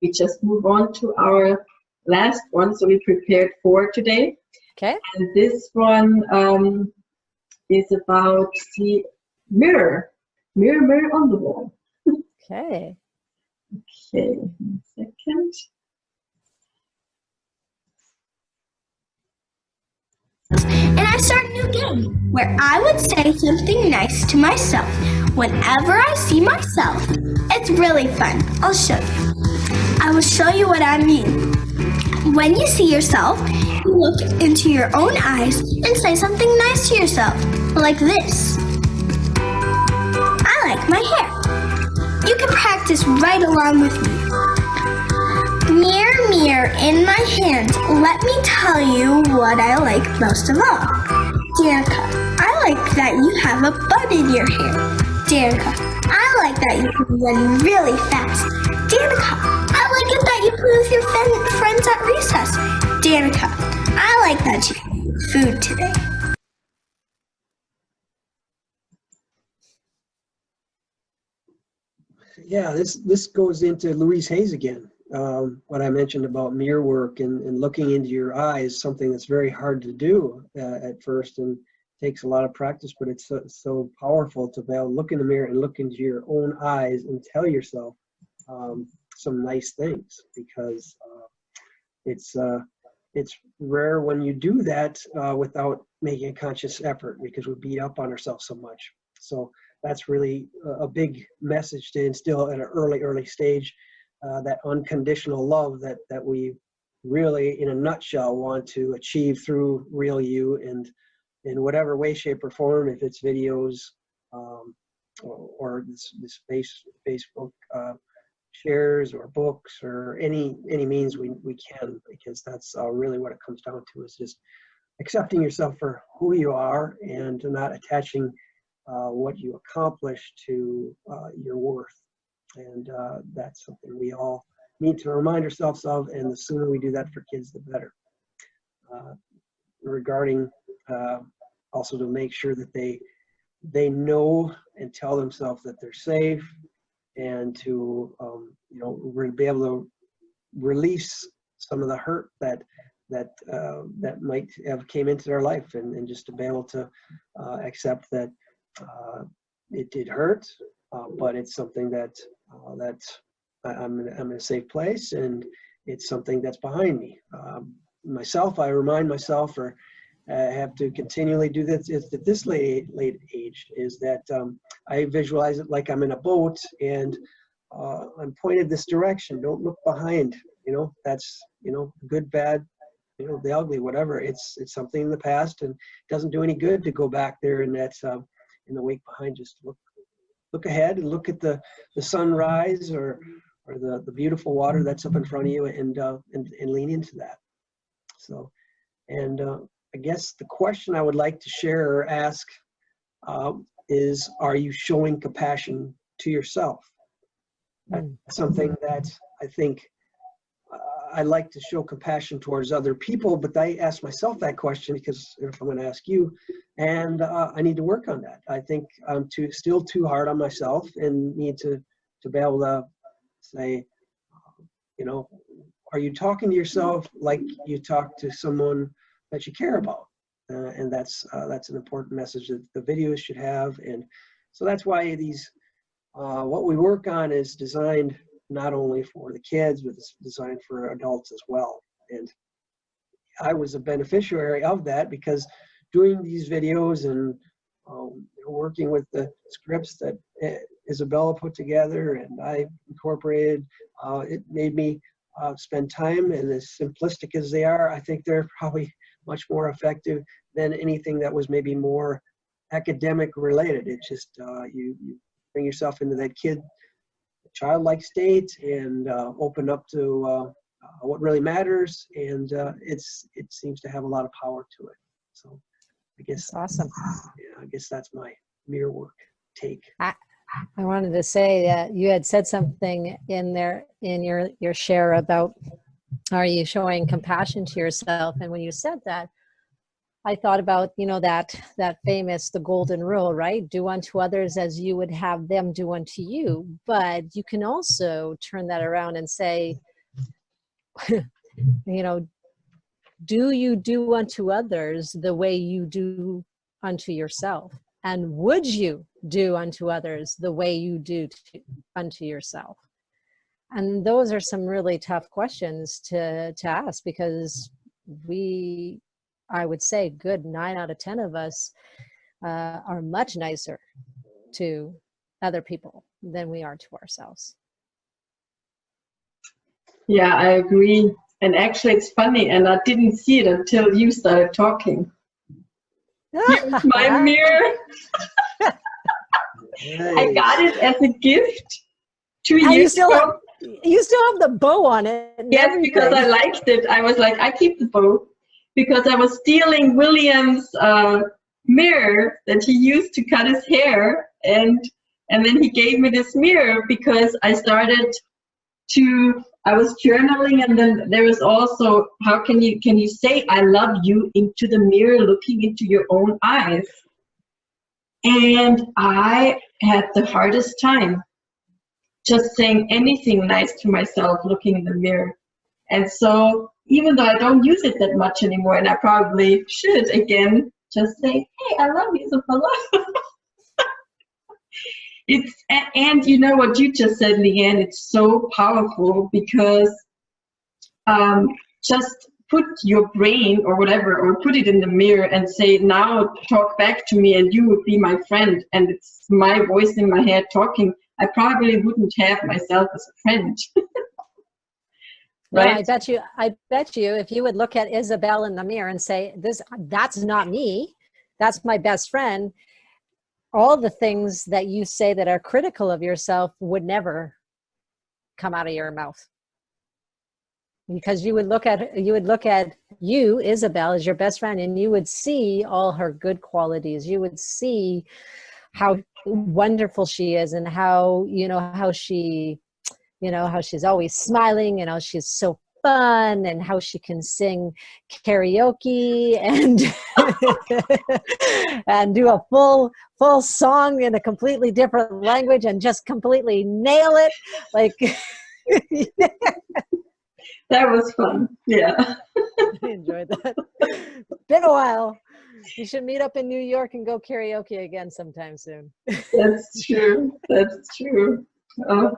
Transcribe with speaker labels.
Speaker 1: we just move on to our last one. So we prepared 4 today.
Speaker 2: Okay.
Speaker 1: And this one is about the mirror. Mirror, mirror on the wall.
Speaker 2: Okay.
Speaker 1: Okay, 1 second.
Speaker 3: And I start a new game where I would say something nice to myself whenever I see myself. It's really fun. I'll show you. I will show you what I mean. When you see yourself, you look into your own eyes and say something nice to yourself, like this. I like my hair. You can practice right along with me. Mirror, mirror in my hand, let me tell you what I like most of all. Danica, I like that you have a bun in your hair. Danica, I like that you can run really fast. Danica, I like it that you play with your friends at recess. Danica, I like that you ate food today.
Speaker 4: Yeah, this goes into Louise Hay's again. What I mentioned about mirror work and looking into your eyes, something that's very hard to do at first and takes a lot of practice, but it's so powerful to be able to look in the mirror and look into your own eyes and tell yourself some nice things, because it's rare when you do that without making a conscious effort, because we beat up on ourselves so much. So that's really a big message to instill at an early stage, that unconditional love that we really, in a nutshell, want to achieve through Real You, and in whatever way, shape, or form, if it's videos or this Facebook shares or books or any means we can, because that's really what it comes down to, is just accepting yourself for who you are and not attaching what you accomplish to your worth. And that's something we all need to remind ourselves of, and the sooner we do that for kids, the better. Regarding also to make sure that they know and tell themselves that they're safe, and to be able to release some of the hurt that might have came into their life, and just to be able to accept that it did hurt, but it's something that I'm in a safe place, and it's something that's behind me. Myself, I remind myself, or have to continually do this at this late age, is that I visualize it like I'm in a boat and I'm pointed this direction. Don't look behind. That's good, bad, the ugly, whatever. It's something in the past, and it doesn't do any good to go back there and that's in the wake behind. Just look ahead and look at the sunrise or the beautiful water that's up in front of you, and lean into that. So, and I guess the question I would like to share or ask is, are you showing compassion to yourself? That's something that I think I like to show compassion towards other people, but I ask myself that question because if I'm going to ask you, and I need to work on that. I think I'm still too hard on myself, and need to be able to say, are you talking to yourself like you talk to someone that you care about? And that's an important message that the videos should have. And so that's why these what we work on is designed not only for the kids, but it's designed for adults as well. And I was a beneficiary of that, because doing these videos and working with the scripts that Isabella put together and I incorporated, it made me spend time, and as simplistic as they are, I think they're probably much more effective than anything that was maybe more academic related. It's just you bring yourself into that childlike state and open up to what really matters, and it seems to have a lot of power to it. So I guess
Speaker 2: that's awesome.
Speaker 4: Yeah, I guess that's my mirror work take.
Speaker 2: I wanted to say that you had said something in there in your share about, are you showing compassion to yourself? And when you said that, I thought about, that famous, the golden rule, right? Do unto others as you would have them do unto you. But you can also turn that around and say, you know, do you do unto others the way you do unto yourself? And would you do unto others the way you do unto yourself? And those are some really tough questions to ask, because I would say good 9 out of 10 of us are much nicer to other people than we are to ourselves.
Speaker 1: Yeah, I agree. And actually, it's funny, and I didn't see it until you started talking. Here's my mirror. I got it as a gift 2 years ago.
Speaker 2: You still have the bow on it.
Speaker 1: Yes, because I liked it. I was like, I keep the bow, because I was stealing William's mirror that he used to cut his hair, and then he gave me this mirror because I was journaling, and then there was also, how can you say I love you into the mirror, looking into your own eyes? And I had the hardest time just saying anything nice to myself looking in the mirror. And so even though I don't use it that much anymore, and I probably should again, just say, hey, I love you, Isabella. And you know what you just said, Leanne, it's so powerful, because just put your brain or whatever, or put it in the mirror and say, now talk back to me and you would be my friend, and it's my voice in my head talking. I probably wouldn't have myself as a friend. Right?
Speaker 2: No, I bet you if you would look at Isabel in the mirror and say, that's not me, that's my best friend, all the things that you say that are critical of yourself would never come out of your mouth. Because you would look at you, Isabel, as your best friend, and you would see all her good qualities. You would see how wonderful she is, and how she's always smiling, and how she's so fun, and how she can sing karaoke and and do a full song in a completely different language and just completely nail it. Like
Speaker 1: that was fun. Yeah.
Speaker 2: I enjoyed that. It's been a while. You should meet up in New York and go karaoke again sometime soon.
Speaker 1: That's true. That's true. Oh.